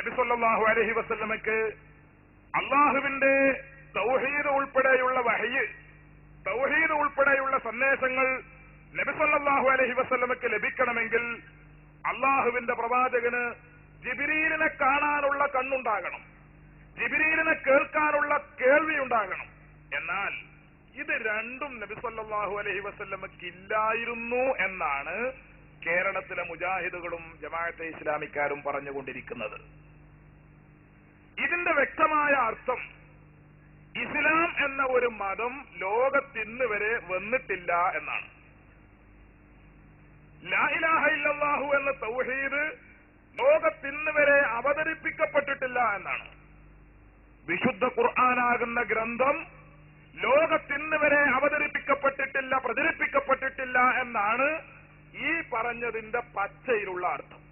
നബി സല്ലല്ലാഹു അലൈഹി വസല്ലമക്ക് അള്ളാഹുവിന്റെ തൗഹീദ് ഉൾപ്പെടെയുള്ള വഹയ്യ്, തൗഹീദ് ഉൾപ്പെടെയുള്ള സന്ദേശങ്ങൾ നബി സല്ലല്ലാഹു അലൈഹി വസല്ലമക്ക് ലഭിക്കണമെങ്കിൽ അള്ളാഹുവിന്റെ പ്രവാചകന് ജിബ്രീലിനെ കാണാനുള്ള കണ്ണുണ്ടാകണം, ജിബ്രീലിനെ കേൾക്കാനുള്ള കേൾവിയുണ്ടാകണം. എന്നാൽ ഇത് രണ്ടും നബി സല്ലല്ലാഹു അലൈഹി വസല്ലമക്ക് ഇല്ലായിരുന്നു എന്നാണ് കേരളത്തിലെ മുജാഹിദുകളും ജമാഅത്തെ ഇസ്ലാമിക്കാരും പറഞ്ഞുകൊണ്ടിരിക്കുന്നത്. ഇതിന്റെ വ്യക്തമായ അർത്ഥം ഇസ്ലാം എന്ന ഒരു മതം ലോകത്തിന്ന് വരെ വന്നിട്ടില്ല എന്നാണ്. ലാ ഇലാഹ ഇല്ലല്ലാഹു എന്ന തൗഹീദ് ലോകത്തിന്ന് വരെ അവതരിപ്പിക്കപ്പെട്ടിട്ടില്ല എന്നാണ്. വിശുദ്ധ ഖുർആനാകുന്ന ഗ്രന്ഥം ലോകത്തിന്ന് വരെ അവതരിപ്പിക്കപ്പെട്ടിട്ടില്ല, പ്രചരിപ്പിക്കപ്പെട്ടിട്ടില്ല എന്നാണ് ഈ പറഞ്ഞതിന്റെ പച്ചയിലുള്ള അർത്ഥം.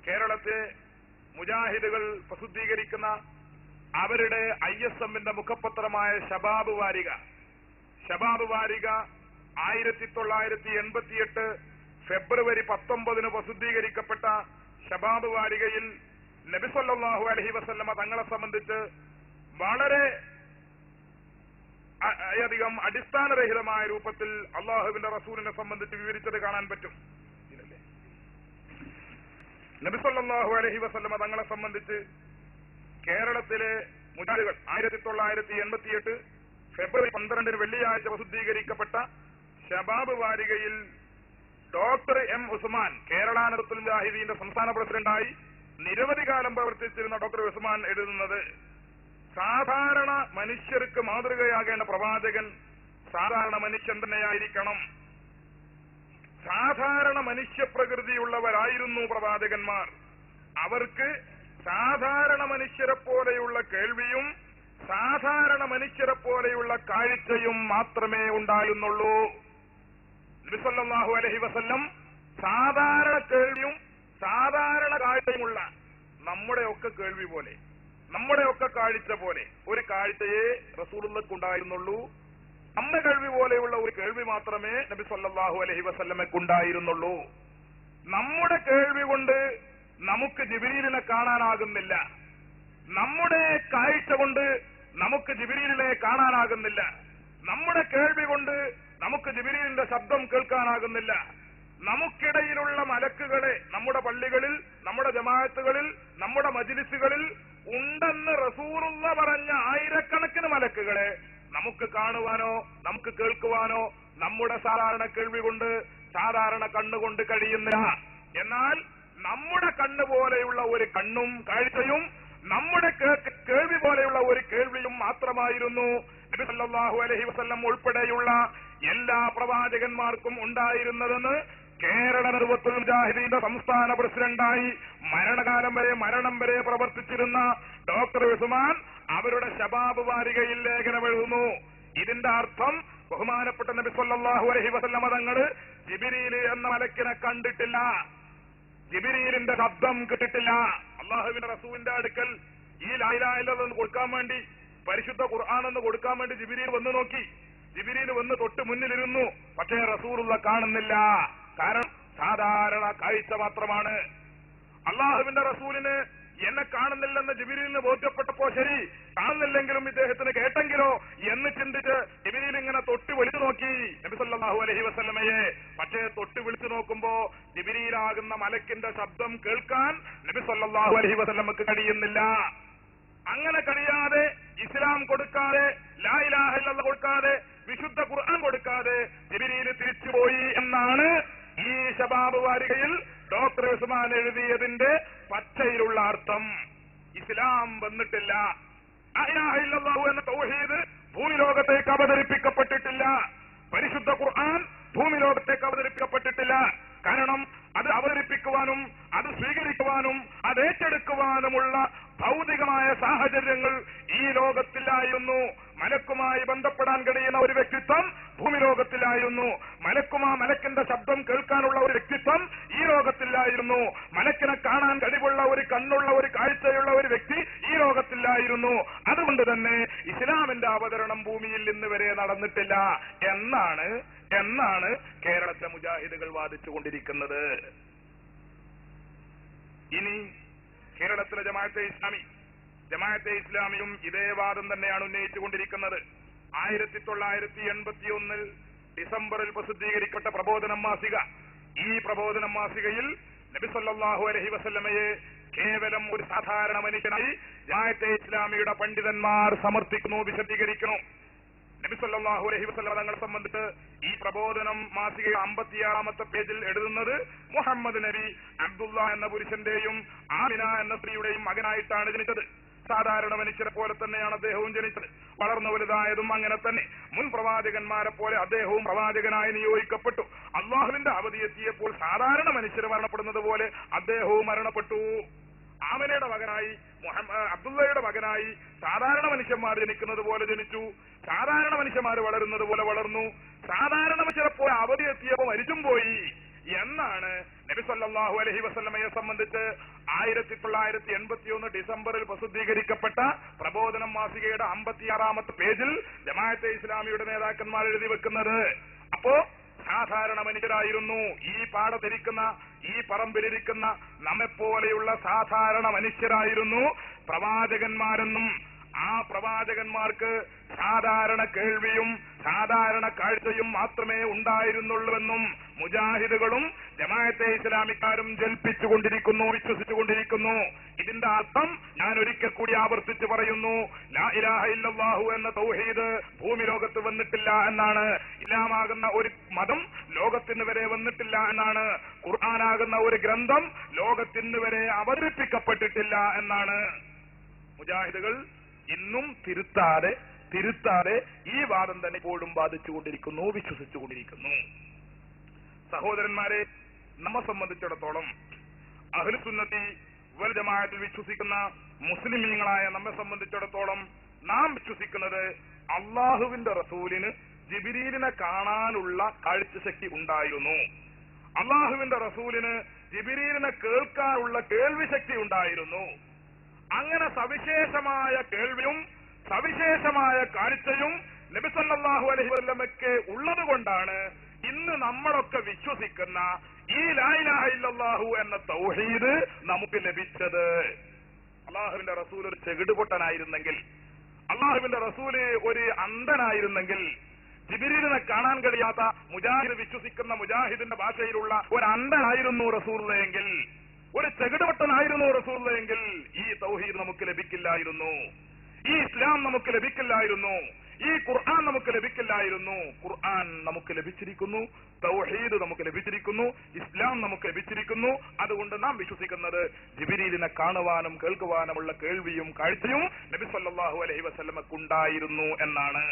കേരളത്തെ മുജാഹിദുകൾ പ്രസിദ്ധീകരിക്കുന്ന അവരുടെ ISMന്റെ മുഖപത്രമായ ശബാബ് വാരിക 1988 ഫെബ്രുവരി 19 പ്രസിദ്ധീകരിക്കപ്പെട്ട ശബാബ് വാരികയിൽ നബി സല്ലല്ലാഹു അലൈഹി വസല്ലമ തങ്ങളെ സംബന്ധിച്ച് വളരെ അധികം അടിസ്ഥാനരഹിതമായ രൂപത്തിൽ അള്ളാഹുവിന്റെ റസൂലിനെ സംബന്ധിച്ച് വിവരിച്ചത് കാണാൻ പറ്റും. നബി സല്ലല്ലാഹു അലൈഹി വസല്ലമ തങ്ങളെ സംബന്ധിച്ച് കേരളത്തിലെ മുജാഹിദുകൾ 1988 ഫെബ്രുവരി 12 വെള്ളിയാഴ്ച പ്രസിദ്ധീകരിക്കപ്പെട്ട ശബാബ് വാരികയിൽ ഡോക്ടർ M. ഉസ്മാൻ, കേരള നദത്തുൽ മുജാഹിദീന്റെ സംസ്ഥാന പ്രസിഡന്റായി നിരവധി കാലം പ്രവർത്തിച്ചിരുന്ന ഡോക്ടർ ഉസ്മാൻ എഴുതുന്നത്, സാധാരണ മനുഷ്യർക്ക് മാതൃകയാകേണ്ട പ്രവാചകൻ സാധാരണ മനുഷ്യൻ തന്നെയായിരിക്കണം. സാധാരണ മനുഷ്യപ്രകൃതിയുള്ളവരായിരുന്നു പ്രവാചകന്മാർ. അവർക്ക് സാധാരണ മനുഷ്യരെ പോലെയുള്ള കേൾവിയും സാധാരണ മനുഷ്യരെ പോലെയുള്ള കാഴ്ചയും മാത്രമേ ഉണ്ടായിരുന്നുള്ളൂ. നബി സല്ലല്ലാഹു അലൈഹി വസല്ലം സാധാരണ കേൾവിയും സാധാരണ കാഴ്ചയുമുള്ള നമ്മുടെയൊക്കെ കേൾവി പോലെ, നമ്മുടെയൊക്കെ കാഴ്ച പോലെ ഒരു കാഴ്ചയെ റസൂലുള്ളാഹിക്ക് ഉണ്ടായിരുന്നുള്ളൂ. നമ്മുടെ കേൾവി പോലെയുള്ള ഒരു കേൾവി മാത്രമേ നബി സല്ലല്ലാഹു അലൈഹി വസല്ലമയ്ക്ക് ഉണ്ടായിരുന്നുള്ളൂ. നമ്മുടെ കേൾവി കൊണ്ട് നമുക്ക് ജിബ്രീലിനെ കാണാനാകുന്നില്ല, നമ്മുടെ കാഴ്ച കൊണ്ട് നമുക്ക് ജിബ്രീലിനെ കാണാനാകുന്നില്ല, നമ്മുടെ കേൾവി കൊണ്ട് നമുക്ക് ജിബ്രീലിന്റെ ശബ്ദം കേൾക്കാനാകുന്നില്ല. നമുക്കിടയിലുള്ള മലക്കുകളെ നമ്മുടെ പള്ളികളിൽ, നമ്മുടെ ജമാഅത്തുകളിൽ, നമ്മുടെ മജ്ലിസുകളിൽ ഉണ്ടെന്ന് റസൂലുള്ളാഹി പറഞ്ഞ ആയിരക്കണക്കിന് മലക്കുകളെ നമുക്ക് കാണുവാനോ നമുക്ക് കേൾക്കുവാനോ നമ്മുടെ സാധാരണ കേൾവി കൊണ്ട്, സാധാരണ കണ്ണുകൊണ്ട് കഴിയുന്നില്ല. എന്നാൽ നമ്മുടെ കണ്ണ് പോലെയുള്ള ഒരു കണ്ണും കാഴ്ചയും നമ്മുടെ കേൾവി പോലെയുള്ള ഒരു കേൾവിയും മാത്രമായിരുന്നു നബി സല്ലല്ലാഹു അലൈഹി വസല്ലം ഉൾപ്പെടെയുള്ള എല്ലാ പ്രവാചകന്മാർക്കും ഉണ്ടായിരുന്നതെന്ന് കേരള നദത്തുൽ മുജാഹിദീന്റെ സംസ്ഥാന പ്രസിഡന്റായി മരണം വരെ പ്രവർത്തിച്ചിരുന്ന ഡോക്ടർ ഉസ്മാൻ അവരുടെ ശബാബ് വാരികയിൽ ലേഖനം എഴുതുന്നു. ഇതിന്റെ അർത്ഥം ബഹുമാനപ്പെട്ട നബി സല്ലല്ലാഹു അലൈഹി വസല്ലം തങ്ങള് ജിബ്രീൽ എന്ന മലക്കിനെ കണ്ടിട്ടില്ല, ജിബ്രീലിന്റെ ശബ്ദം കേട്ടിട്ടില്ല. അള്ളാഹുവിന്റെ റസൂലിന്റെ അടുക്കൽ ഈ ലാ ഇലാഹ ഇല്ലല്ലാഹ് കൊടുക്കാൻ വേണ്ടി, പരിശുദ്ധ ഖുർആൻ എന്ന് കൊടുക്കാൻ വേണ്ടി ജിബ്രീൽ വന്നു നോക്കി. ജിബ്രീൽ വന്ന് തൊട്ട് മുന്നിലിരുന്നു. പക്ഷേ റസൂലുള്ളാഹി കാണുന്നില്ല. കാരണം സാധാരണ കാഴ്ച മാത്രമാണ്. അള്ളാഹുവിന്റെ റസൂലിന് എന്നെ കാണുന്നില്ലെന്ന് ജിബ്രീലിന് ബോധ്യപ്പെട്ടപ്പോ ശരി, കാണുന്നില്ലെങ്കിലും ഇദ്ദേഹത്തിന് കേട്ടെങ്കിലോ എന്ന് ചിന്തിച്ച് ജിബ്രീൽ ഇങ്ങനെ തൊട്ട് വിളിച്ചു നോക്കി നബി സല്ലല്ലാഹു അലൈഹി വസല്ലമയെ. പക്ഷേ തൊട്ട് വിളിച്ചു നോക്കുമ്പോ ജിബ്രീലാകുന്ന മലക്കിന്റെ ശബ്ദം കേൾക്കാൻ നബി സല്ലല്ലാഹു അലൈഹി വസല്ലമക്ക് കഴിയുന്നില്ല. അങ്ങനെ കഴിയാതെ ഇസ്ലാം കൊടുക്കാതെ, ലാ ഇലാഹ ഇല്ലല്ലാഹ് കൊടുക്കാതെ, വിശുദ്ധ ഖുർആൻ കൊടുക്കാതെ ജിബ്രീൽ തിരിച്ചുപോയി എന്നാണ് ഈ ശബാബ് വാരികയിൽ ഡോക്ടർ ഉസ്മാൻ എഴുതിയതിന്റെ പച്ചയിലുള്ള അർത്ഥം. ഇസ്ലാം വന്നിട്ടില്ല, ലാ ഇലാഹ ഇല്ലല്ലാഹു എന്ന തൗഹീദ് ഭൂമിലോകത്തേക്ക് അവതരിപ്പിക്കപ്പെട്ടിട്ടില്ല, പരിശുദ്ധ ഖുർആൻ ഭൂമിലോകത്തേക്ക് അവതരിപ്പിക്കപ്പെട്ടിട്ടില്ല. കാരണം അത് അവതരിപ്പിക്കുവാനും അത് സ്വീകരിക്കുവാനും അത് ഏറ്റെടുക്കുവാനുമുള്ള ഭൗതികമായ സാഹചര്യങ്ങൾ ഈ ലോകത്തിലായിരുന്നു. മലക്കുമായി ബന്ധപ്പെടാൻ കഴിയുന്ന ഒരു വ്യക്തിത്വം ഭൂമിലോകത്തിലായിരുന്നു. മലക്കിന്റെ ശബ്ദം കേൾക്കാനുള്ള ഒരു വ്യക്തിത്വം ഈ ലോകത്തിലായിരുന്നു. മലക്കിനെ കാണാൻ കഴിവുള്ള ഒരു കണ്ണുള്ള ഒരു കാഴ്ചയുള്ള ഒരു വ്യക്തി ഈ ലോകത്തിലായിരുന്നു. അതുകൊണ്ട് തന്നെ ഇസ്ലാമിന്റെ അവതരണം ഭൂമിയിൽ ഇന്ന് വരെ നടന്നിട്ടില്ല എന്നാണ് കേരളത്തിലെ മുജാഹിദുകൾ വാദിച്ചുകൊണ്ടിരിക്കുന്നത്. ഇനി കേരളത്തിലെ കേരളത്തിലെ ജമാഅത്തെ ഇസ്ലാമിയും ഇതേ വാദം തന്നെയാണ് ഉന്നയിച്ചുകൊണ്ടിരിക്കുന്നത്. 1981 ഡിസംബറിൽ പ്രസിദ്ധീകരിക്കപ്പെട്ട പ്രബോധനം മാസിക, ഈ പ്രബോധനം മാസികയിൽ നബി സല്ലല്ലാഹു അലൈഹി വസല്ലമയെ കേവലം ഒരു സാധാരണ മനുഷ്യനായി ജമാഅത്തെ ഇസ്ലാമിയുടെ പണ്ഡിതന്മാർ സമർത്ഥിക്കുന്നു, വിശദീകരിക്കുന്നു. നബി സല്ലല്ലാഹു അലൈഹി വസല്ലം തങ്ങളെ സംബന്ധിച്ച് ഈ പ്രബോധനം മാസിക 56-ാമത്തെ പേജിൽ എഴുതുന്നത് മുഹമ്മദ് നബി അബ്ദുള്ള എന്ന പുരുഷന്റെയും ആമിന എന്ന സ്ത്രീയുടെയും മകനായിട്ടാണ് ജനിച്ചത്. സാധാരണ മനുഷ്യരെ പോലെ തന്നെയാണ് അദ്ദേഹവും ജനിച്ചത്. വളർന്നു വലുതായതും അങ്ങനെ തന്നെ. മുൻ പ്രവാചകന്മാരെ പോലെ അദ്ദേഹവും പ്രവാചകനായി നിയോഗിക്കപ്പെട്ടു. അള്ളാഹുവിന്റെ അവധി എത്തിയപ്പോൾ സാധാരണ മനുഷ്യർ മരണപ്പെടുന്നത് പോലെ അദ്ദേഹവും മരണപ്പെട്ടു. ആമിനയുടെ മകനായി അബ്ദുള്ളയുടെ മകനായി സാധാരണ മനുഷ്യന്മാർ ജനിക്കുന്നത് പോലെ ജനിച്ചു. സാധാരണ മനുഷ്യന്മാർ വളരുന്നത് പോലെ വളർന്നു. സാധാരണ മനുഷ്യരെ പോലെ അവധി എത്തിയപ്പോൾ മരിച്ചും പോയി എന്നാണ് നബി സല്ലല്ലാഹു അലൈഹി വസല്ലമയെ സംബന്ധിച്ച് 1981 ഡിസംബറിൽ പ്രസിദ്ധീകരിക്കപ്പെട്ട പ്രബോധനം മാസികയുടെ 56-ാമത്തെ പേജിൽ ജമാഅത്തെ ഇസ്ലാമിയുടെ നേതാക്കന്മാർ എഴുതി വെക്കുന്നത്. അപ്പോ സാധാരണ മനുഷ്യരായിരുന്നു ഈ പാടത്തിരിക്കുന്ന, ഈ പറമ്പിലിരിക്കുന്ന നമ്മെപ്പോലെയുള്ള സാധാരണ മനുഷ്യരായിരുന്നു പ്രവാചകന്മാരെന്നും ആ പ്രവാചകന്മാർക്ക് സാധാരണ കേൾവിയും സാധാരണ കാഴ്ചയും മാത്രമേ ഉണ്ടായിരുന്നുള്ളൂവെന്നും മുജാഹിദുകളും ജമാഅത്തെ ഇസ്ലാമിക്കാരും ജൽപ്പിച്ചുകൊണ്ടിരിക്കുന്നു, വിശ്വസിച്ചുകൊണ്ടിരിക്കുന്നു. ഇതിന്റെ അർത്ഥം ഞാൻ ഒരിക്കൽ കൂടി ആവർത്തിച്ചു പറയുന്നു, ലാ ഇലാഹ ഇല്ലല്ലാഹു എന്ന തൗഹീദ് ഭൂമി ലോകത്ത് വന്നിട്ടില്ല എന്നാണ്. ഇസ്ലാമാകുന്ന ഒരു മതം ലോകത്തിന് വരെ വന്നിട്ടില്ല എന്നാണ്. ഖുർആനാകുന്ന ഒരു ഗ്രന്ഥം ലോകത്തിന് വരെ അവതരിപ്പിക്കപ്പെട്ടിട്ടില്ല എന്നാണ്. മുജാഹിദുകൾ ഇന്നും തിരുത്താതെ ഈ വാദം തന്നെ ഇപ്പോഴും ബാധിച്ചുകൊണ്ടിരിക്കുന്നു, വിശ്വസിച്ചുകൊണ്ടിരിക്കുന്നു. സഹോദരന്മാരെ, നമ്മെ സംബന്ധിച്ചിടത്തോളം അഹ്ലുസുന്നത്തി വൽ ജമാഅത്തിൽ വിശ്വസിക്കുന്ന മുസ്ലിമീങ്ങളായ നമ്മെ സംബന്ധിച്ചിടത്തോളം നാം വിശ്വസിക്കുന്നത് അള്ളാഹുവിന്റെ റസൂലിന് ജിബ്രീലിനെ കാണാനുള്ള കാഴ്ചശക്തി ഉണ്ടായിരുന്നു. അള്ളാഹുവിന്റെ റസൂലിന് ജിബ്രീലിനെ കേൾക്കാനുള്ള കേൾവിശക്തി ഉണ്ടായിരുന്നു. അങ്ങനെ സവിശേഷമായ കേൾവിയും സവിശേഷമായ കാഴ്ചയും നബി സല്ലല്ലാഹു അലൈഹി വസല്ലമയ്ക്ക് ഉള്ളതുകൊണ്ടാണ് ഇന്ന് നമ്മളൊക്കെ വിശ്വസിക്കുന്ന ഈ ലാ ഇലാഹ ഇല്ലല്ലാഹു എന്ന തൗഹീദ് നമുക്ക് ലഭിച്ചത്. അള്ളാഹുവിന്റെ റസൂൽ ഒരു ചെകിടുപൊട്ടനായിരുന്നെങ്കിൽ, അള്ളാഹുവിന്റെ റസൂല് ഒരു അന്ധനായിരുന്നെങ്കിൽ, ജിബ്രീലിനെ കാണാൻ കഴിയാത്ത മുജാഹിദ് വിശ്വസിക്കുന്ന മുജാഹിദിന്റെ ഭാഷയിലുള്ള ഒരു അന്ധനായിരുന്നു റസൂലുള്ളാഹിയെങ്കിൽ, ഒരു ചെകിടുപൊട്ടനായിരുന്നു റസൂലുള്ളാഹിയെങ്കിൽ ഈ തൗഹീദ് നമുക്ക് ലഭിക്കില്ലായിരുന്നു, ഈ ഇസ്ലാം നമുക്ക് ലഭിക്കില്ലായിരുന്നു, ഈ ഖുർആൻ നമുക്ക് ലഭിക്കില്ലായിരുന്നു. ഖുർആൻ നമുക്ക് ലഭിച്ചിരിക്കുന്നു, തൗഹീദ് നമുക്ക് ലഭിച്ചിരിക്കുന്നു, ഇസ്ലാം നമുക്ക് ലഭിച്ചിരിക്കുന്നു. അതുകൊണ്ട് നാം വിശ്വസിക്കുന്നത് ജിബ്രീലിനെ കാണുവാനും കേൾക്കുവാനുമുള്ള കേൾവിയും കാഴ്ചയും നബി സല്ലല്ലാഹു അലൈഹി വസല്ലമക്കുണ്ടായിരുന്നു എന്നാണ്.